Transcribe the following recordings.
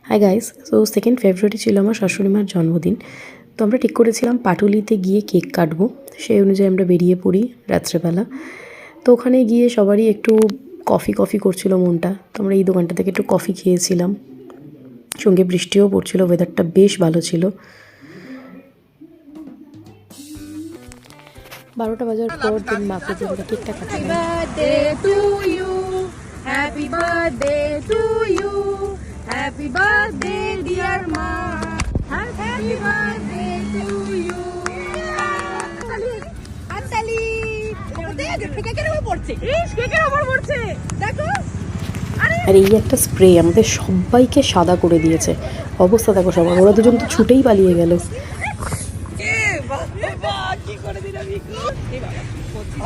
Hi guys, so 2nd ফেব্রুয়ারি ছিল আমার শাশুড়ি মার জন্মদিন। তো আমরা ঠিক করেছিলাম পাটুলিতে গিয়ে কেক কাটবো। সেই অনুযায়ী আমরা বেরিয়ে পড়ি রাত্রেবেলা। তো ওখানে গিয়ে সবারই একটু কফি কফি করছিল মনটা। তো আমরা এই দোকানটা থেকে একটু কফি খেয়েছিলাম, সঙ্গে বৃষ্টিও পড়ছিল, ওয়েদারটা বেশ ভালো ছিল। 12টা বাজার পর দিন মাকে যে আমরা কেকটা কাটলাম। Happy birthday to you. Happy birthday, dear Ma. Happy birthday to you. Antali. কেকের উপর পড়ছে। কেকের উপর পড়ছে। দেখো। আর এই একটা স্প্রে আমাদের সবাইকে সাদা করে দিয়েছে। অবস্থা দেখো সবার, ওরা দুজন তো ছুটেই পালিয়ে গেল। কি করে দিলাম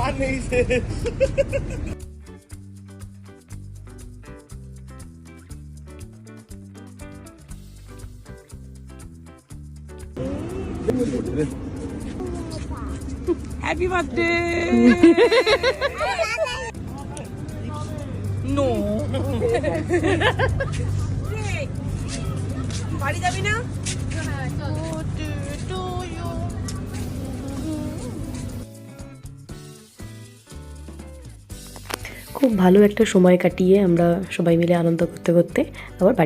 আর নেই Happy birthday! No. বাড়ি যাবি না? খুব ভালো একটা সময় কাটিয়ে আমরা সবাই মিলে আনন্দ করতে করতে আবার বাড়ি